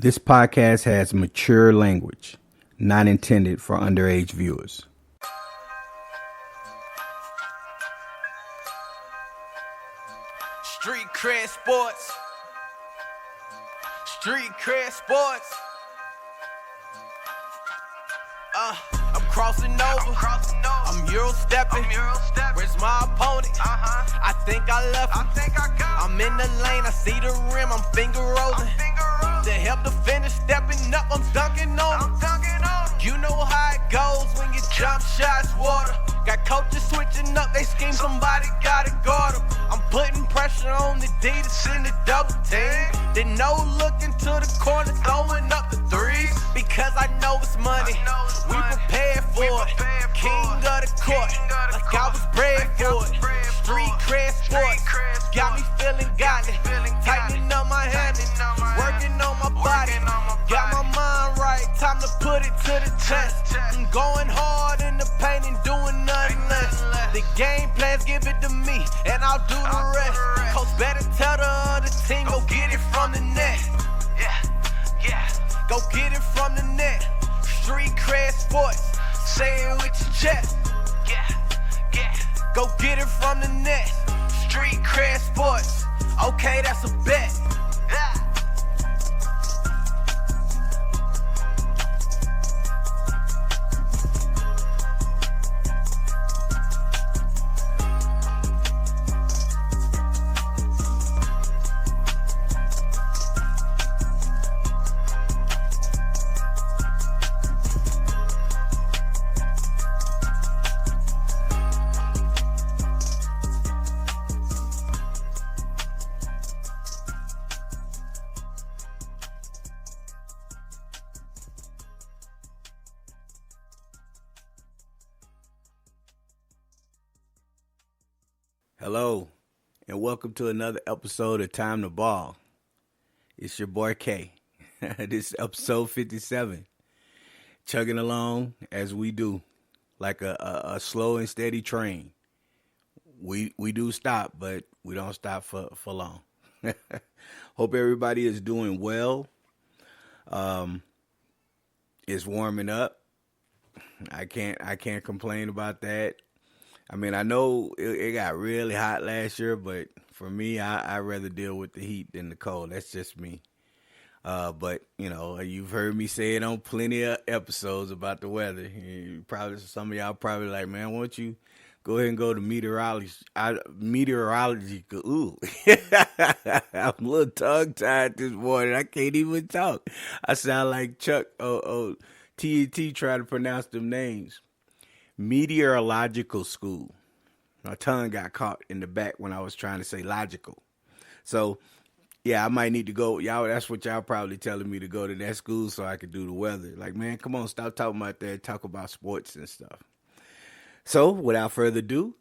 This podcast has mature language, not intended for underage viewers. Street cred sports. Street cred sports. I'm crossing over. I'm Euro stepping. Where's my opponent? I think I left him. I'm in the lane. I see the rim. I'm finger rolling. To help the finish stepping up, I'm dunking on him. You know how it goes when you jump shots water. Got coaches switching up, they scheme, somebody gotta guard them. I'm putting pressure on the D to send the double team. Then no looking to the corner, throwing up the threes. Because I know it's money, we prepared for it. King of the court, like I was bred for it. Street cred sports, got me feeling godly. Tightening up my hands, working on my body. Got my mind right, time to put it to the test. I'm going hard in the paint and doing nothing less. The game plans, give it to me, and I'll do the rest. Coach better tell the other team, go get it from the net. Go get it from the net. Street cred sports, say it with your chest. Go get it from the net. Street cred sports, okay, that's a bet. Hello, and welcome to another episode of Time to Ball. It's your boy K. This is episode 57. Chugging along as we do, like a slow and steady train. We do stop, but we don't stop for long. Hope everybody is doing well. It's warming up. I can't complain about that. I mean, I know it got really hot last year, but for me, I'd rather deal with the heat than the cold. That's just me. But, you know, you've heard me say it on plenty of episodes about the weather. Some of y'all probably like, man, why don't you go ahead and go to meteorology? Ooh. I'm a little tongue-tied this morning. I can't even talk. I sound like Chuck, TNT trying to pronounce them names. Meteorological school. My tongue got caught in the back when I was trying to say logical. So, yeah, I might need to go. Y'all, that's what y'all probably telling me to go to that school so I could do the weather. Like, man, come on, stop talking about that. Talk about sports and stuff. So, without further ado,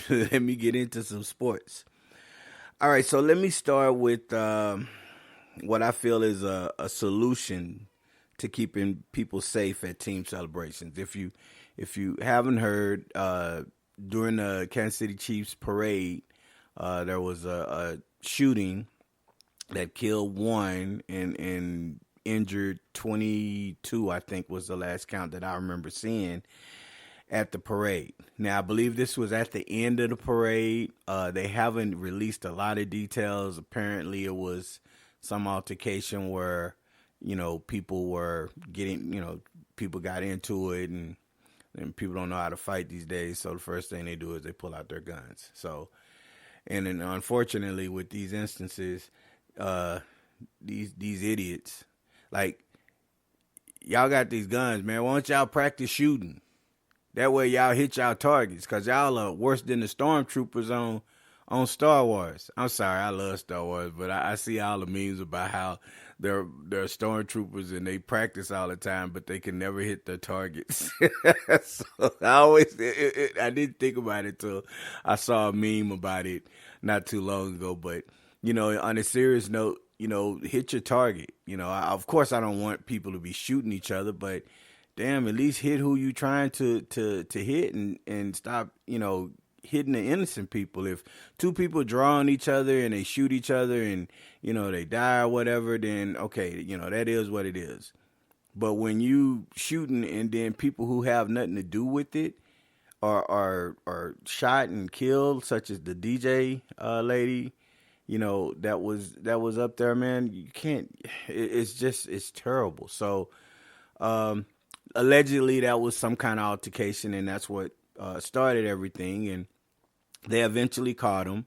let me get into some sports. All right, so let me start with what I feel is a solution to keeping people safe at team celebrations. If you haven't heard, during the Kansas City Chiefs parade, there was a shooting that killed one and injured 22, I think was the last count that I remember seeing at the parade. Now, I believe this was at the end of the parade. They haven't released a lot of details. Apparently, it was some altercation where, people were getting, people got into it and people don't know how to fight these days, so the first thing they do is they pull out their guns. So, and then unfortunately with these instances, these idiots, like, y'all got these guns, man. Why don't y'all practice shooting? That way y'all hit y'all targets, because y'all are worse than the stormtroopers on Star Wars. I'm sorry, I love Star Wars, but I see all the memes about how they're stormtroopers and they practice all the time, but they can never hit their targets. So I didn't think about it till I saw a meme about it not too long ago. But, on a serious note, hit your target. Of course I don't want people to be shooting each other, but damn, at least hit who you trying to hit and stop, hitting the innocent people. If two people draw on each other and they shoot each other and, they die or whatever, then okay, that is what it is. But when you shooting and then people who have nothing to do with it are shot and killed, such as the DJ lady, that was up there, man. You can't. It's terrible. So allegedly that was some kind of altercation, and that's what started everything. And they eventually caught him,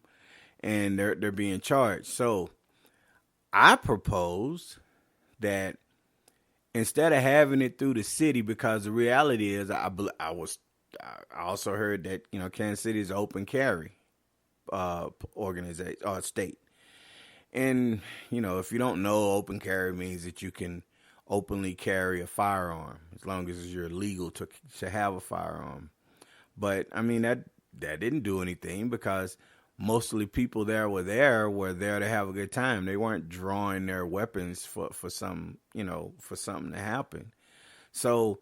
and they're being charged. So I propose that instead of having it through the city, because the reality is, I also heard that Kansas City is an open carry organization or state, and if you don't know, open carry means that you can openly carry a firearm as long as you're legal to have a firearm. But I mean that didn't do anything, because mostly people there were there to have a good time. They weren't drawing their weapons for some, for something to happen. So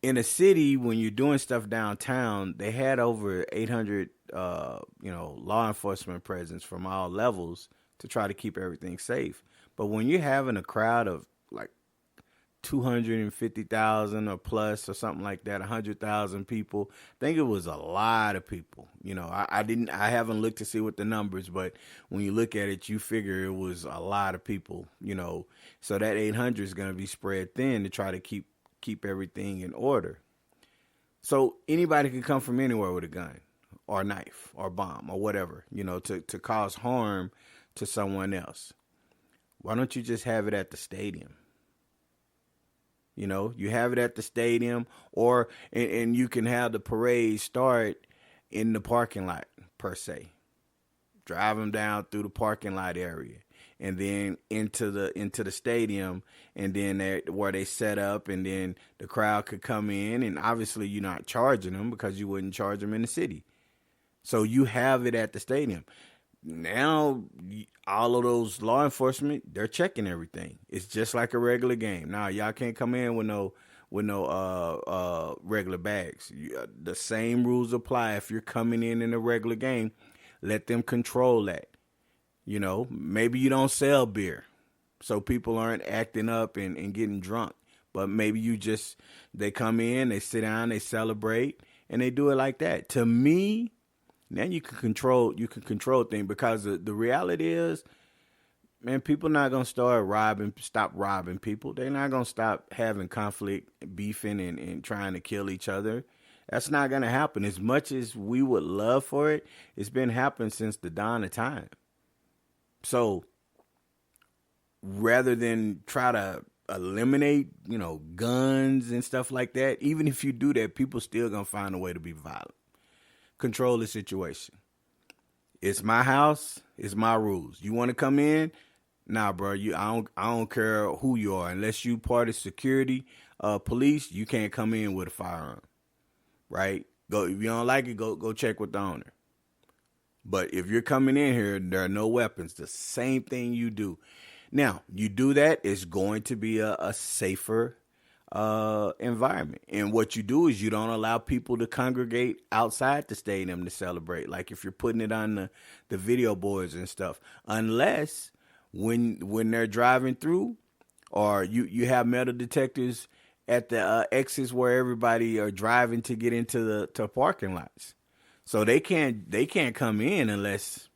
in a city, when you're doing stuff downtown, they had over 800, law enforcement presence from all levels to try to keep everything safe. But when you're having a crowd of like 250,000 or plus or something like that, 100,000 people. I think it was a lot of people. I haven't looked to see what the numbers, but when you look at it, you figure it was a lot of people, so that 800 is going to be spread thin to try to keep everything in order. So anybody can come from anywhere with a gun or knife or bomb or whatever, to cause harm to someone else. Why don't you just have it at the stadium? You have it at the stadium, and you can have the parade start in the parking lot, per se. Drive them down through the parking lot area, and then into the stadium, and then where they set up, and then the crowd could come in, and obviously you're not charging them because you wouldn't charge them in the city. So you have it at the stadium. Now, all of those law enforcement, they're checking everything. It's just like a regular game. Now, y'all can't come in with no regular bags. The same rules apply if you're coming in a regular game. Let them control that. Maybe you don't sell beer, so people aren't acting up and getting drunk. But maybe they come in, they sit down, they celebrate, and they do it like that. To me, now you can control things, because the reality is, man, people not going to stop robbing people. They're not going to stop having conflict, beefing, and trying to kill each other. That's not going to happen. As much as we would love for it, it's been happening since the dawn of time. So rather than try to eliminate, guns and stuff like that, even if you do that, people still going to find a way to be violent. Control the situation. It's my house. It's my rules. You want to come in? Nah, bro. I don't care who you are. Unless you part of security, police, you can't come in with a firearm. Right? Go. If you don't like it, go check with the owner. But if you're coming in here, there are no weapons. The same thing you do. Now, you do that, it's going to be a safer environment. And what you do is you don't allow people to congregate outside the stadium to celebrate, like if you're putting it on the video boards and stuff, unless when they're driving through, or you have metal detectors at the exits where everybody are driving to get into the parking lots. So they can't come in unless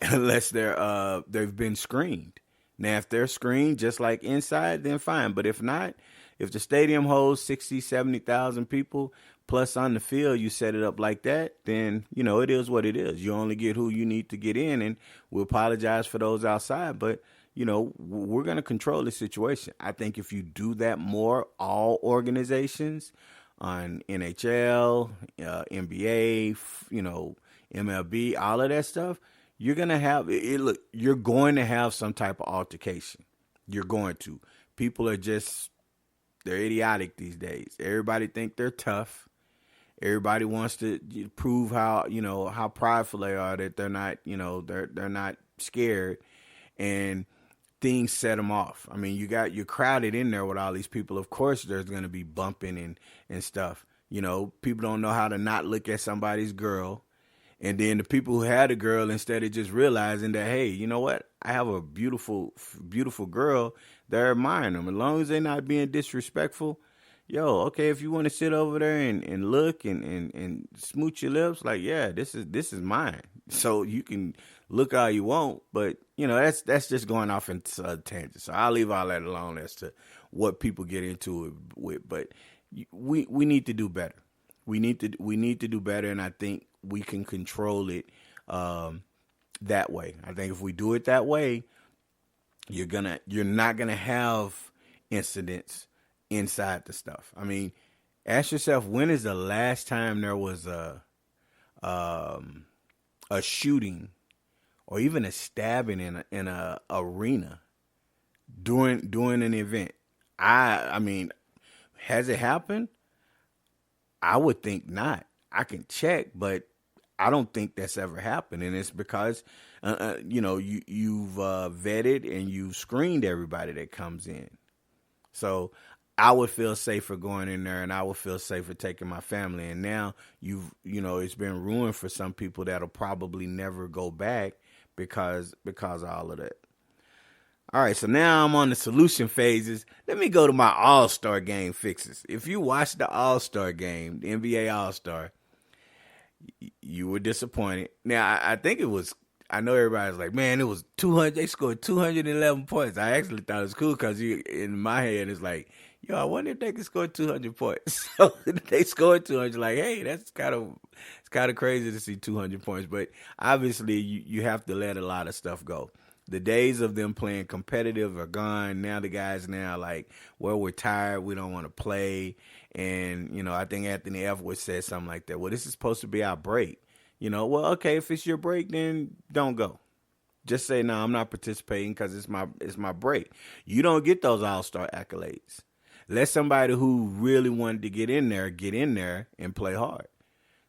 they've been screened. Now, if they're screened just like inside, then fine. But if not, if the stadium holds 60, 70,000 people, plus on the field you set it up like that, then, it is what it is. You only get who you need to get in, and we apologize for those outside. But, we're going to control the situation. I think if you do that more, all organizations on NHL, NBA, MLB, all of that stuff, you're going to have it. Look, you're going to have some type of altercation. You're going to. People are they're idiotic these days. Everybody think they're tough. Everybody wants to prove how prideful they are, that they're not, they're not scared, and things set them off. I mean, you're crowded in there with all these people. Of course, there's going to be bumping and stuff. People don't know how to not look at somebody's girl. And then the people who had a girl, instead of just realizing that, hey, you know what? I have a beautiful, beautiful girl, they're admiring them. As long as they're not being disrespectful, okay, if you want to sit over there and look and smooch your lips, like, yeah, this is mine. So you can look all you want, but that's just going off into a tangent. So I'll leave all that alone as to what people get into it with. But we need to do better. We need to do better, and I think we can control it that way. I think if we do it that way, you're not gonna have incidents inside the stuff. I mean, ask yourself, when is the last time there was a shooting or even a stabbing in a arena during an event? I mean, has it happened? I would think not. I can check, but I don't think that's ever happened, and it's because you've vetted and you've screened everybody that comes in. So I would feel safer going in there, and I would feel safer taking my family. And now it's been ruined for some people that'll probably never go back because of all of that. All right, so now I'm on the solution phases. Let me go to my All-Star game fixes. If you watched the All-Star game, the NBA All-Star, you were disappointed. Now, I think it was, I know everybody's like, man, it was 200. They scored 211 points. I actually thought it was cool because in my head, it's like, I wonder if they could score 200 points. So they scored 200. Like, hey, it's kind of crazy to see 200 points. But obviously, you have to let a lot of stuff go. The days of them playing competitive are gone. Now the guys like, well, we're tired. We don't want to play. And, I think Anthony Edwards said something like that. Well, this is supposed to be our break. Well, okay, if it's your break, then don't go. Just say, no, I'm not participating because it's my break. You don't get those all-star accolades. Let somebody who really wanted to get in there and play hard.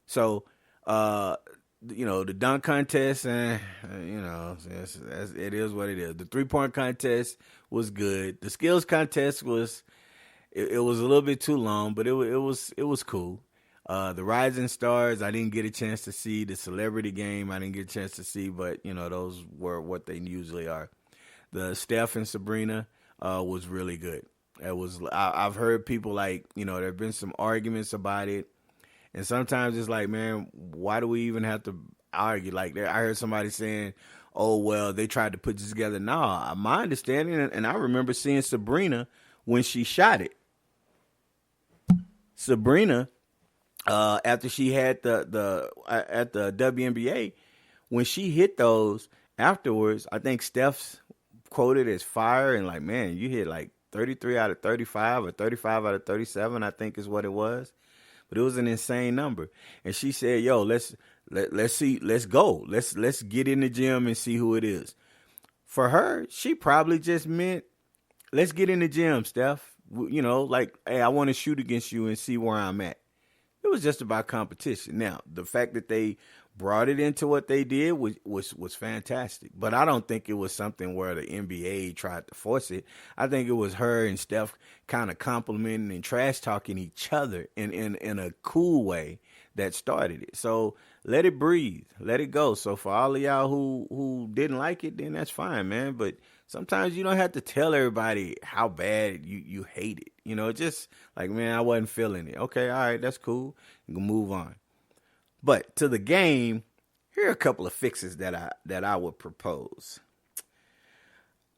So, the dunk contest, it is what it is. The 3-point contest was good. The skills contest was, it was a little bit too long, but it was cool. The Rising Stars, I didn't get a chance to see. The celebrity game, I didn't get a chance to see, but those were what they usually are. The Steph and Sabrina was really good. I've heard people there have been some arguments about it. And sometimes it's like, man, why do we even have to argue? Like, I heard somebody saying, oh, well, they tried to put this together. No, my understanding, and I remember seeing Sabrina when she shot it. Sabrina, after she had at the WNBA, when she hit those afterwards, I think Steph's quoted as fire, and like, man, you hit like 33 out of 35 or 35 out of 37, I think is what it was. But it was an insane number. And she said, yo, let's see, let's go. Let's get in the gym and see who it is. For her, she probably just meant, let's get in the gym, Steph. Hey, I want to shoot against you and see where I'm at. It was just about competition. Now, the fact that they brought it into what they did was fantastic. But I don't think it was something where the NBA tried to force it. I think it was her and Steph kind of complimenting and trash talking each other in a cool way that started it. So let it breathe. Let it go. So for all of y'all who didn't like it, then that's fine, man. But sometimes you don't have to tell everybody how bad you hate it. Just like, man, I wasn't feeling it. Okay, all right, that's cool. You can move on. But to the game, here are a couple of fixes that I would propose.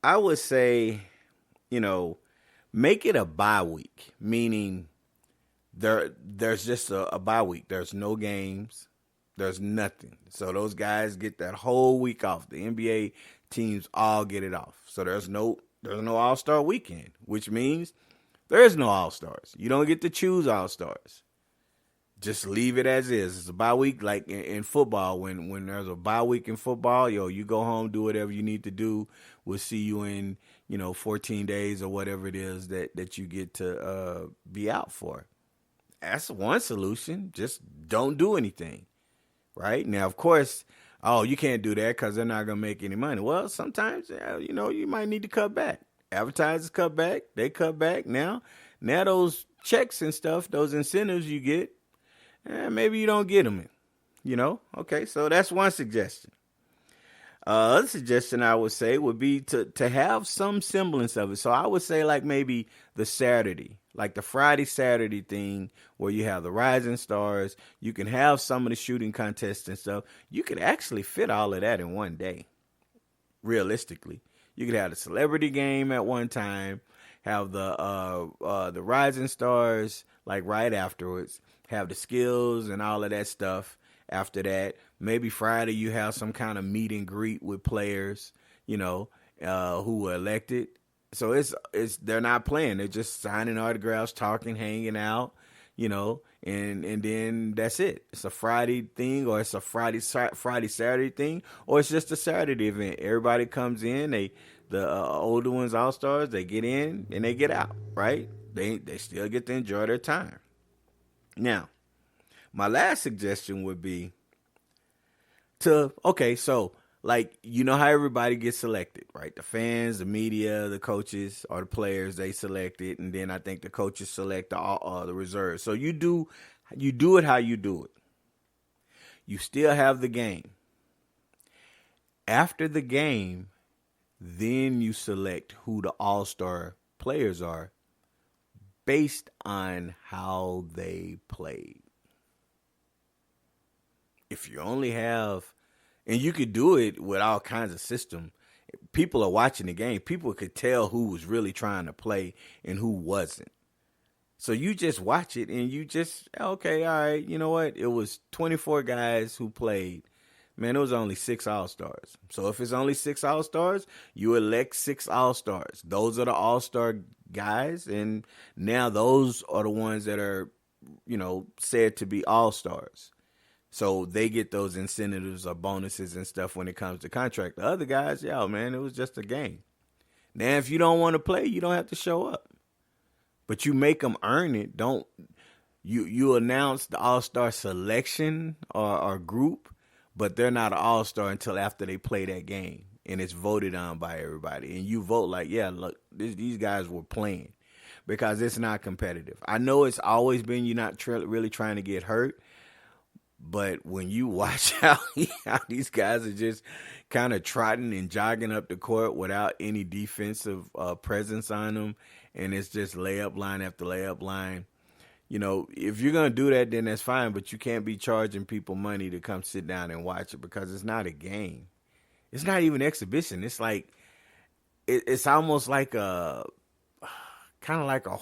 I would say, make it a bye week, meaning there's just a bye week. There's no games. There's nothing. So those guys get that whole week off. The NBA teams all get it off. So there's no All-Star weekend, which means there is no All-Stars. You don't get to choose All-Stars. Just leave it as is. It's a bye week, like in football. When there's a bye week in football, you go home, do whatever you need to do. We'll see you in 14 days or whatever it is that you get to be out for. That's one solution. Just don't do anything, right? Now, of course, you can't do that because they're not gonna make any money. Well, sometimes you might need to cut back. Advertisers cut back. They cut back now. Now those checks and stuff, those incentives you get, maybe you don't get them. Okay, so that's one suggestion. Other suggestion I would say would be to have some semblance of it. So I would say like maybe the Saturday, like the Friday Saturday thing where you have the Rising Stars. You can have some of the shooting contests and stuff. You could actually fit all of that in one day. Realistically, you could have the celebrity game at one time, have the Rising Stars like right afterwards, have the skills and all of that stuff after that. Maybe Friday you have some kind of meet and greet with players, who were elected. So they're not playing; they're just signing autographs, talking, hanging out, and then that's it. It's a Friday thing, or it's a Friday Saturday thing, or it's just a Saturday event. Everybody comes in, the older ones, all stars, they get in and they get out. Right? They still get to enjoy their time. Now, my last suggestion would be so like, how everybody gets selected, right? The fans, the media, the coaches, or the players, they select it, and then I think the coaches select the reserves. So you do it how you do it. You still have the game. After the game, then you select who the all-star players are based on how they played. If you only have, and you could do it with all kinds of system. People are watching the game. People could tell who was really trying to play and who wasn't. So you just watch it and you just, okay, all right, you know what? It was 24 guys who played. Man, it was only 6 All-Stars. So if it's only 6 All-Stars, you elect 6 All-Stars. Those are the All-Star guys, and now those are the ones that are, said to be All-Stars. So they get those incentives or bonuses and stuff when it comes to contract. The other guys, man, it was just a game. Now, if you don't want to play, you don't have to show up. But you make them earn it. You announce the All-Star selection or group, but they're not an All-Star until after they play that game. And it's voted on by everybody. And you vote like, look, these guys were playing. Because it's not competitive. I know it's always been you're not really trying to get hurt. But when you watch how these guys are just kind of trotting and jogging up the court without any defensive presence on them, and it's just layup line after layup line, if you're going to do that, then that's fine. But you can't be charging people money to come sit down and watch it because it's not a game. It's not even exhibition. It's like it's almost like a kind of like a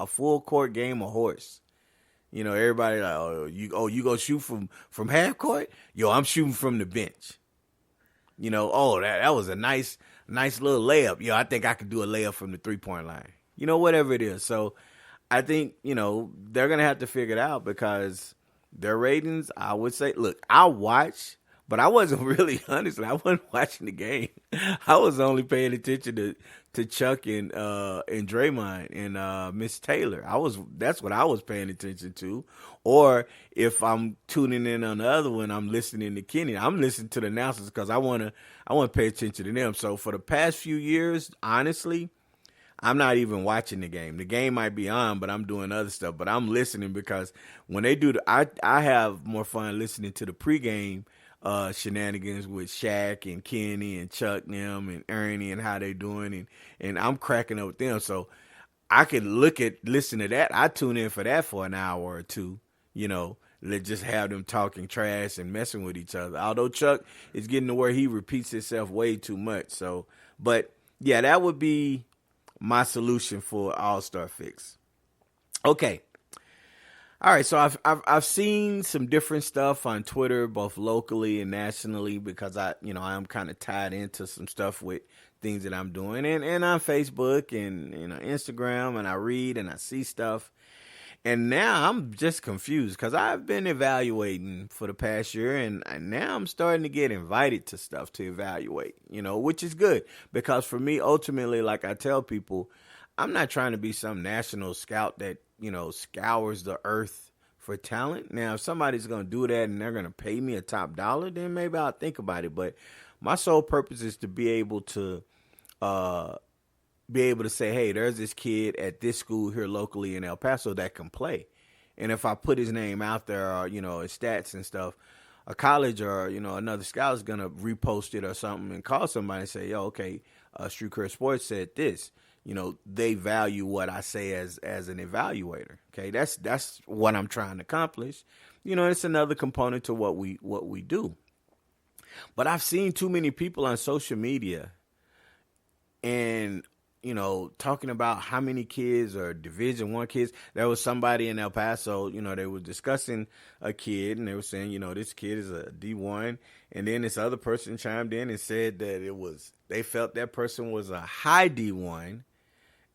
full court game of horse. Everybody like, you go shoot from half court? Yo, I'm shooting from the bench. That was a nice little layup. Yo, I think I could do a layup from the 3-point line. Whatever it is. So I think, they're going to have to figure it out because their ratings, I would say, look, I watch, but I wasn't really, honestly, I wasn't watching the game. I was only paying attention to Chuck and Draymond and Miss Taylor. That's what I was paying attention to. Or if I'm tuning in on the other one, I'm listening to Kenny. I'm listening to the announcers because I want to pay attention to them. So for the past few years, honestly, I'm not even watching the game. The game might be on, but I'm doing other stuff. But I'm listening because when they do I have more fun listening to the pregame shenanigans with Shaq and Kenny and Chuck and them and Ernie and how they doing, and I'm cracking up with them. So I could listen to that. I tune in for that for an hour or two, let's just have them talking trash and messing with each other. Although Chuck is getting to where he repeats himself way too much. So, but yeah, that would be my solution for All-Star Fix. Okay. All right, so I've seen some different stuff on Twitter, both locally and nationally, because I am kind of tied into some stuff with things that I'm doing, and on Facebook and Instagram, and I read and I see stuff, and now I'm just confused because I've been evaluating for the past year, and now I'm starting to get invited to stuff to evaluate, which is good because for me, ultimately, like I tell people, I'm not trying to be some national scout that scours the earth for talent. Now, if somebody's going to do that and they're going to pay me a top dollar, then maybe I'll think about it. But my sole purpose is to be able to be able to say, hey, there's this kid at this school here locally in El Paso that can play. And if I put his name out there, or, his stats and stuff, a college or, another scout is going to repost it or something and call somebody and say, yo, okay, Street Career Sports said this. They value what I say as an evaluator. Okay, that's what I'm trying to accomplish. It's another component to what we do. But I've seen too many people on social media and talking about how many kids are Division I kids. There was somebody in El Paso, they were discussing a kid and they were saying, this kid is a D1. And then this other person chimed in and said that they felt that person was a high D1.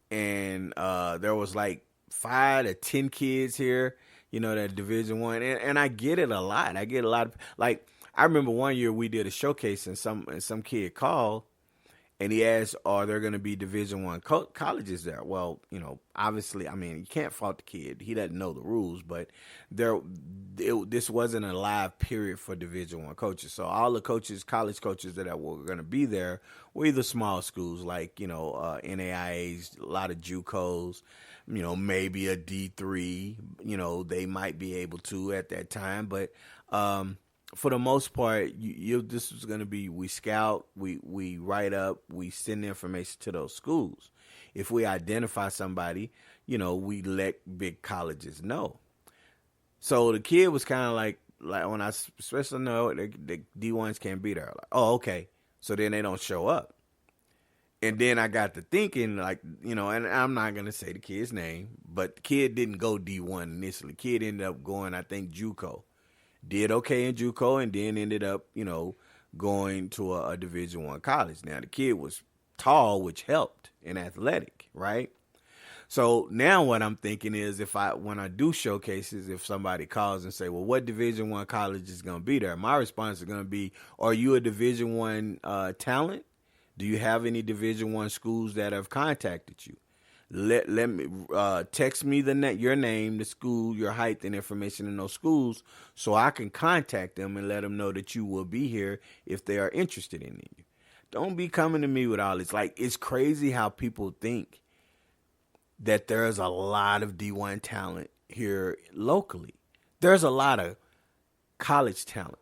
And there was like 5 to 10 kids here, that Division I. And I get it a lot. I get a lot of, like, I remember one year we did a showcase and some kid called and he asked, are there going to be Division I colleges there? Well, obviously, I mean, you can't fault the kid. He doesn't know the rules, but this wasn't a live period for Division I coaches. So all the coaches, college coaches that were going to be there were either small schools like, NAIAs, a lot of JUCOs, maybe a D3, they might be able to at that time. But for the most part, this was going to be, we scout, we write up, we send the information to those schools. If we identify somebody, we let big colleges know. So the kid was kind of like when I especially know the D1s can't be there. Like, oh, okay. So then they don't show up. And then I got to thinking, like, and I'm not going to say the kid's name, but the kid didn't go D1 initially. Kid ended up going, I think, JUCO. Did okay in JUCO and then ended up, going to a Division I college. Now, the kid was tall, which helped, and athletic, right? So now what I'm thinking is when I do showcases, if somebody calls and say, well, what Division I college is going to be there? My response is going to be, are you a Division I talent? Do you have any Division I schools that have contacted you? Let me text me your name, the school, your height, and information in those schools, so I can contact them and let them know that you will be here if they are interested in you. Don't be coming to me with all this. Like, it's crazy how people think that there's a lot of D1 talent here locally. There's a lot of college talent.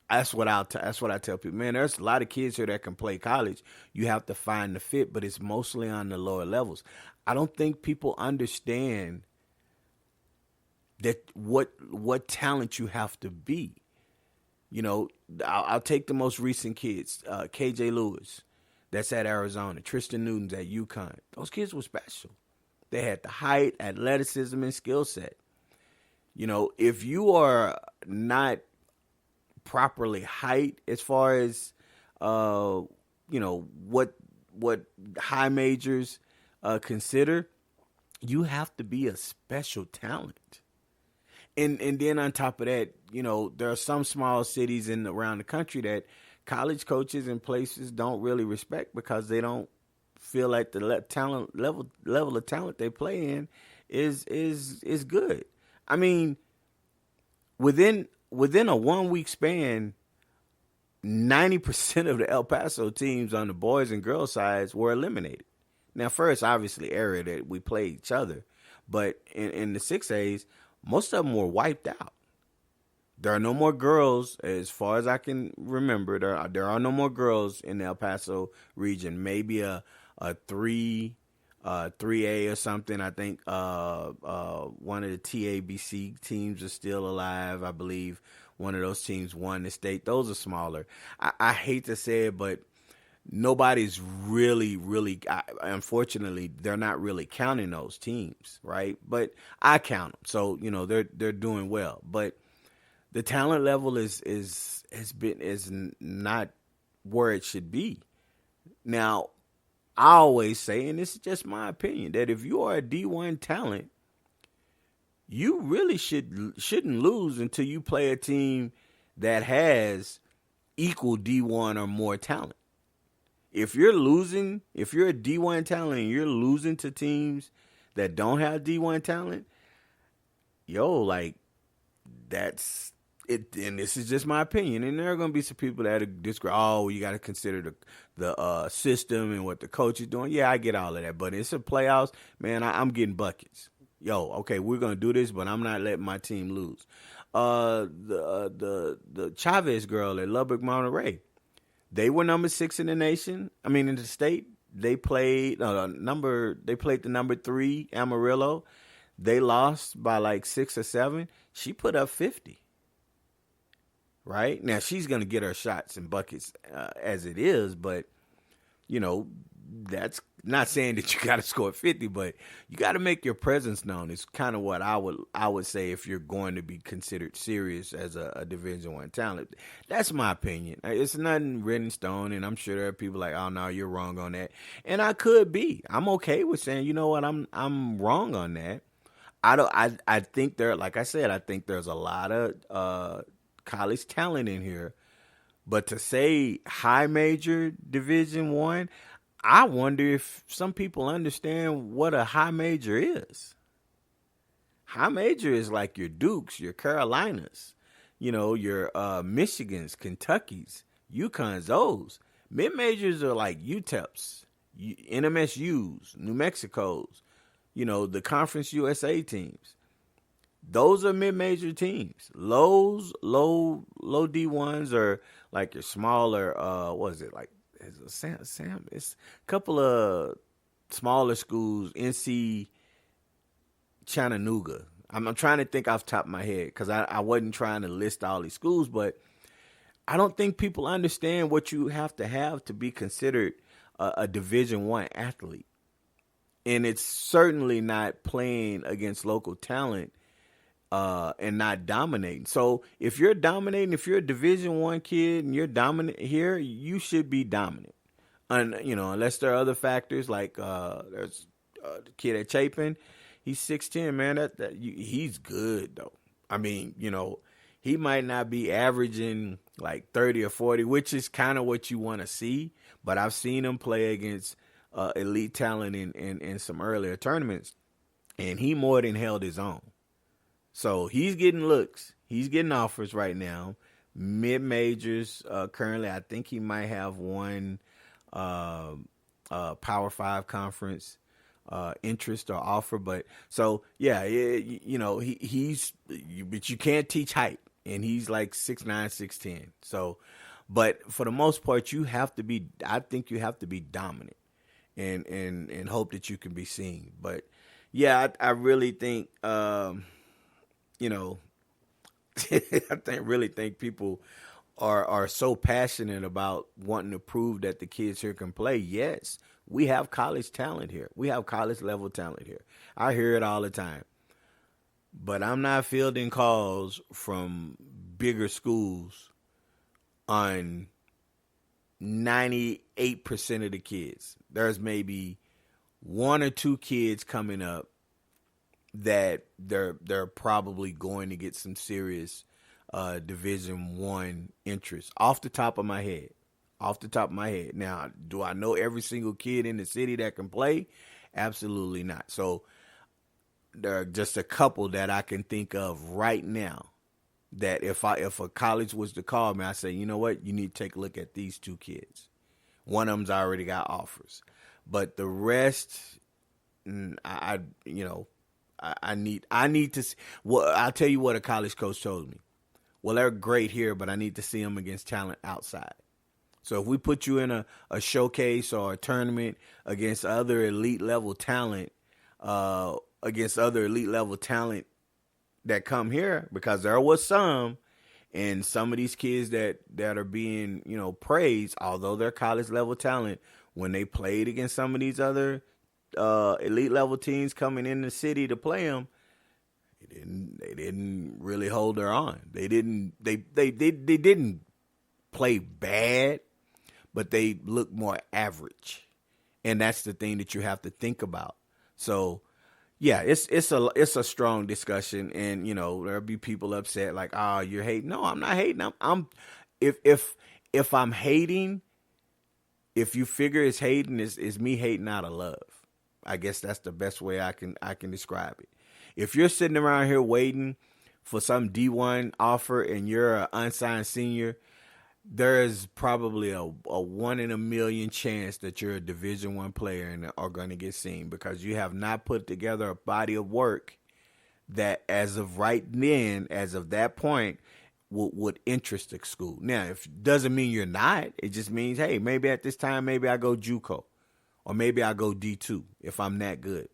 That's what I tell people. Man, there's a lot of kids here that can play college. You have to find the fit, but it's mostly on the lower levels. I don't think people understand that what talent you have to be. I'll take the most recent kids, KJ Lewis, that's at Arizona, Tristan Newton's at UConn. Those kids were special. They had the height, athleticism, and skill set. If you are not properly height as far as what high majors consider, you have to be a special talent. And then on top of that, there are some small cities around the country that college coaches and places don't really respect because they don't feel like the talent level of talent they play in is good. I mean, within a 1 week span, 90% of the El Paso teams on the boys and girls sides were eliminated. Now, first, obviously, area that we played each other, but in the 6As, most of them were wiped out. There are no more girls, as far as I can remember. There are no more girls in the El Paso region. Maybe a 3A or something. I think one of the TABC teams is still alive. I believe one of those teams won the state. Those are smaller. I hate to say it, but nobody's really, unfortunately, they're not really counting those teams, right? But I count them, so they're doing well. But the talent level is not where it should be. Now, I always say, and this is just my opinion, that if you are a D1 talent, you really shouldn't lose until you play a team that has equal D1 or more talent. If you're a D1 talent and you're losing to teams that don't have D1 talent, that's and this is just my opinion, and there are going to be some people that disagree. Oh, you got to consider the system and what the coach is doing. Yeah, I get all of that, but it's a playoffs, man. I'm getting buckets. Yo, okay, we're going to do this, but I'm not letting my team lose. The Chavez girl at Lubbock Monterey, they were number 6 in the nation. I mean, in the state. They played They played the number 3 Amarillo. They lost by like 6 or 7. She put up 50. Right now, she's gonna get her shots and buckets as it is, but that's not saying that you got to score 50, but you got to make your presence known. It's kind of what I would say if you're going to be considered serious as a Division I talent. That's my opinion. It's nothing written in stone, and I'm sure there are people like, oh no, you're wrong on that, and I could be. I'm okay with saying, you know what, I'm wrong on that. I think like I said, I think there's a lot of college talent in here, but to say high major Division I wonder if some people understand what a high major is. High major is like your Dukes, your Carolinas, your Michigans, Kentuckys, UConns, those. Mid majors are like UTEPs, NMSUs, New Mexico's, the Conference USA teams. Those are mid-major teams. Low D1s are like your smaller. What is it like? It's a couple of smaller schools. NC Chattanooga. I'm trying to think off the top of my head because I wasn't trying to list all these schools, but I don't think people understand what you have to be considered a Division I athlete, and it's certainly not playing against local talent. And not dominating. So if you're dominating, if you're a Division I kid and you're dominant here, you should be dominant. And unless there are other factors like there's the kid at Chapin, he's 6'10", man. He's good though. I mean, he might not be averaging like 30 or 40, which is kind of what you want to see. But I've seen him play against elite talent in some earlier tournaments, and he more than held his own. So he's getting looks. He's getting offers right now. Mid-majors currently, I think he might have one Power 5 conference interest or offer. But so, yeah, he's but you can't teach height. And he's like 6'9", 6'10". So, but for the most part, I think you have to be dominant and hope that you can be seen. But, yeah, I really think I really think people are so passionate about wanting to prove that the kids here can play. Yes, we have college talent here. We have college level talent here. I hear it all the time. But I'm not fielding calls from bigger schools on 98% of the kids. There's maybe 1 or 2 kids coming up that they're probably going to get some serious Division I interest off the top of my head. Now, do I know every single kid in the city that can play? Absolutely not. So there are just a couple that I can think of right now that if a college was to call me, I say, you know what, you need to take a look at these 2 kids. One of them's already got offers, but the rest, I need to see. Well, I'll tell you what a college coach told me. Well, they're great here, but I need to see them against talent outside. So if we put you in a showcase or a tournament against other elite level talent, that come here, because there was some, and some of these kids that are being praised, although they're college level talent, when they played against some of these other elite level teams coming in the city to play them, they didn't really hold their own. They didn't play bad, but they looked more average, and that's the thing that you have to think about. So, yeah, it's a strong discussion, and there'll be people upset like, "Oh, you're hating." No, I'm not hating. If I'm hating, if you figure it's hating, is me hating out of love. I guess that's the best way I can describe it. If you're sitting around here waiting for some D1 offer and you're an unsigned senior, there's probably a 1 in a million chance that you're a Division I player and are going to get seen because you have not put together a body of work that as of right then, as of that point, would interest the school. Now, if doesn't mean you're not, it just means, hey, maybe at this time, maybe I go JUCO or maybe I go D2 if I'm that good.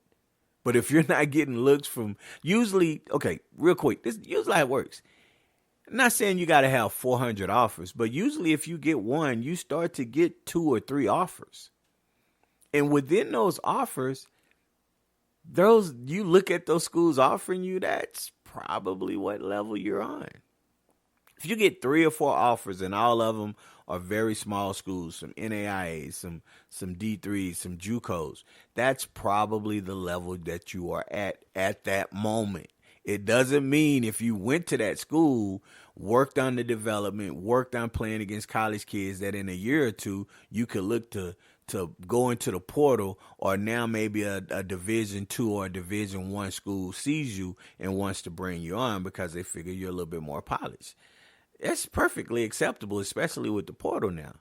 But if you're not getting looks from usually, okay, real quick, this usually how it works. I'm not saying you got to have 400 offers, but usually if you get one, you start to get 2 or 3 offers. And within those offers, you look at those schools offering you, that's probably what level you're on. If you get 3 or 4 offers and all of them are very small schools, some NAIAs, some D3s, some JUCOs, that's probably the level that you are at that moment. It doesn't mean if you went to that school, worked on the development, worked on playing against college kids, that in a year or two you could look to go into the portal, or now maybe a Division II or a Division I school sees you and wants to bring you on because they figure you're a little bit more polished. That's perfectly acceptable, especially with the portal now.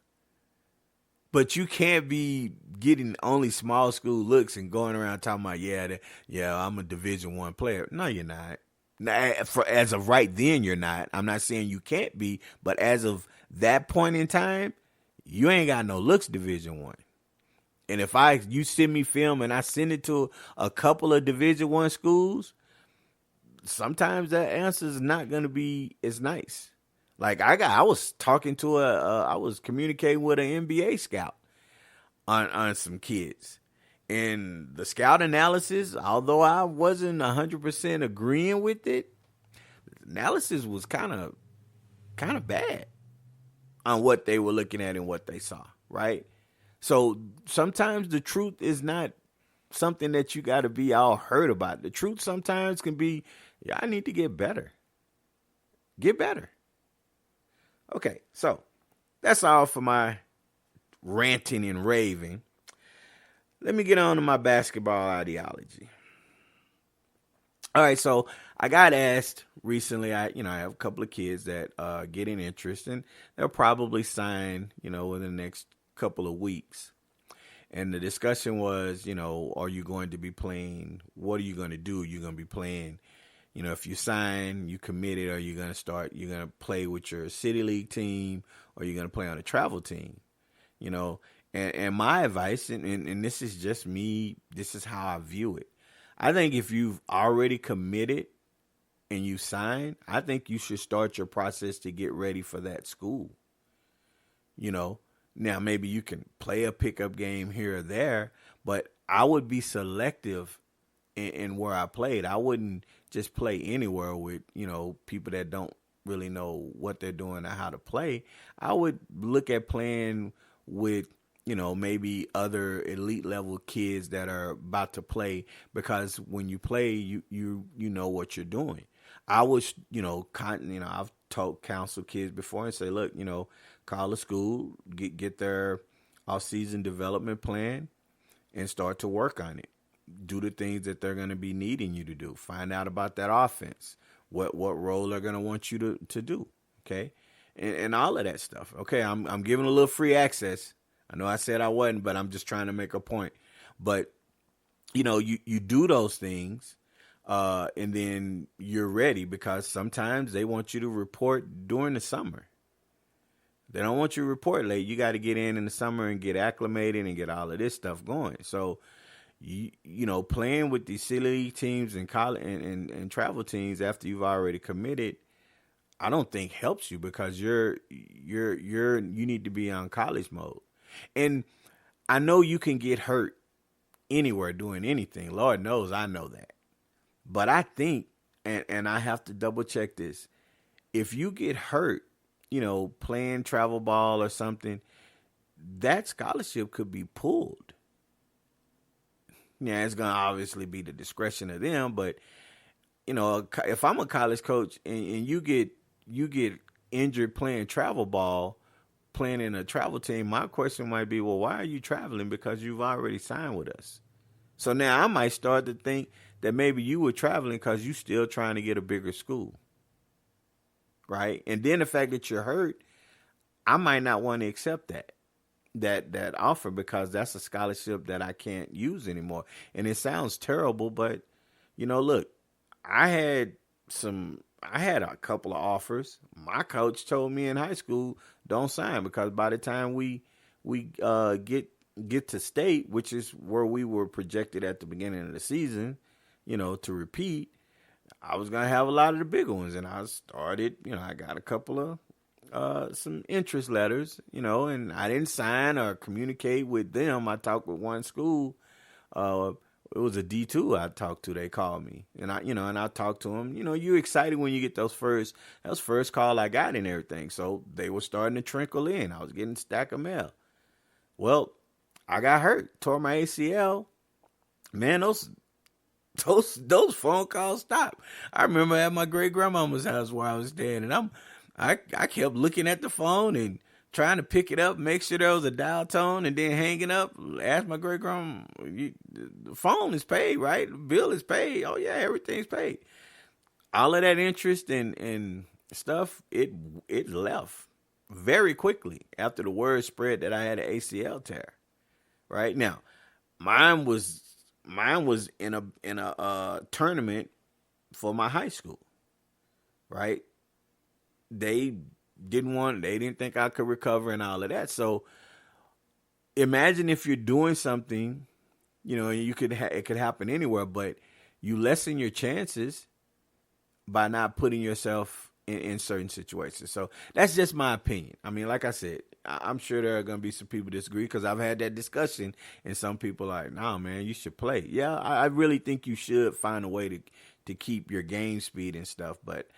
But you can't be getting only small school looks and going around talking about, I'm a Division I player. No, you're not. As of right then, you're not. I'm not saying you can't be, but as of that point in time, you ain't got no looks Division I. And if you send me film and I send it to a couple of Division I schools, sometimes that answer is not going to be as nice. Like I was talking to I was communicating with an NBA scout on some kids, and the scout analysis, although I wasn't 100% agreeing with it, the analysis was kind of bad on what they were looking at and what they saw, right? So sometimes the truth is not something that you got to be all hurt about. The truth sometimes can be, I need to get better. Get better. Okay, so that's all for my ranting and raving. Let me get on to my basketball ideology. All right, so I got asked recently. I have a couple of kids that get an interest, and they'll probably sign, in the next couple of weeks. And the discussion was, are you going to be playing? What are you going to do? You're going to be playing. If you sign, you committed, or you're going to play with your city league team, or you're going to play on a travel team, and my advice, and this is just me, this is how I view it. I think if you've already committed and you sign, I think you should start your process to get ready for that school. Now maybe you can play a pickup game here or there, but I would be selective in where I played. I wouldn't just play anywhere with, people that don't really know what they're doing or how to play. I would look at playing with, maybe other elite level kids that are about to play, because when you play, you know what you're doing. I was, I've counseled kids before and say, look, call a school, get their off-season development plan and start to work on it. Do the things that they're going to be needing you to do. Find out about that offense, what role they're going to want you to do, okay? And all of that stuff, okay? I'm giving a little free access. I know I said I wasn't, but I'm just trying to make a point. But, you do those things, and then you're ready, because sometimes they want you to report during the summer. They don't want you to report late. You got to get in the summer and get acclimated and get all of this stuff going. So, playing with these city league teams and college and travel teams after you've already committed, I don't think helps you, because you need to be on college mode. And I know you can get hurt anywhere doing anything. Lord knows I know that. But I think, and I have to double check this, if you get hurt, playing travel ball or something, that scholarship could be pulled. Yeah, it's going to obviously be the discretion of them, but if I'm a college coach and you get injured playing travel ball, playing in a travel team, my question might be, well, why are you traveling? Because you've already signed with us. So now I might start to think that maybe you were traveling because you're still trying to get a bigger school. right? And then the fact that you're hurt, I might not want to accept that offer because that's a scholarship that I can't use anymore. And it sounds terrible, but look, I had a couple of offers. My coach told me in high school, don't sign because by the time we get to state, which is where we were projected at the beginning of the season, to repeat, I was gonna have a lot of the bigger ones, and I started. I got a couple of some interest letters, and I didn't sign or communicate with them. I talked with one school. It was a D2 I talked to. They called me, and I talked to them. You're excited when you get that was first call I got and everything. So they were starting to trickle in. I was getting a stack of mail. Well, I got hurt, tore my ACL. Man, those phone calls stopped. I remember at my great grandmama's house where I was staying, and I kept looking at the phone and trying to pick it up, make sure there was a dial tone, and then hanging up. Ask my great grandma, the phone is paid, right? The bill is paid. Oh yeah, everything's paid. All of that interest and stuff, it left very quickly after the word spread that I had an ACL tear. Right now, mine was in a tournament for my high school. Right, they didn't think I could recover and all of that. So imagine if you're doing something, it could happen anywhere, but you lessen your chances by not putting yourself in certain situations. So that's just my opinion. I mean, like I said, I'm sure there are going to be some people disagree because I've had that discussion, and some people are like, nah, man, you should play. Yeah, I really think you should find a way to keep your game speed and stuff. But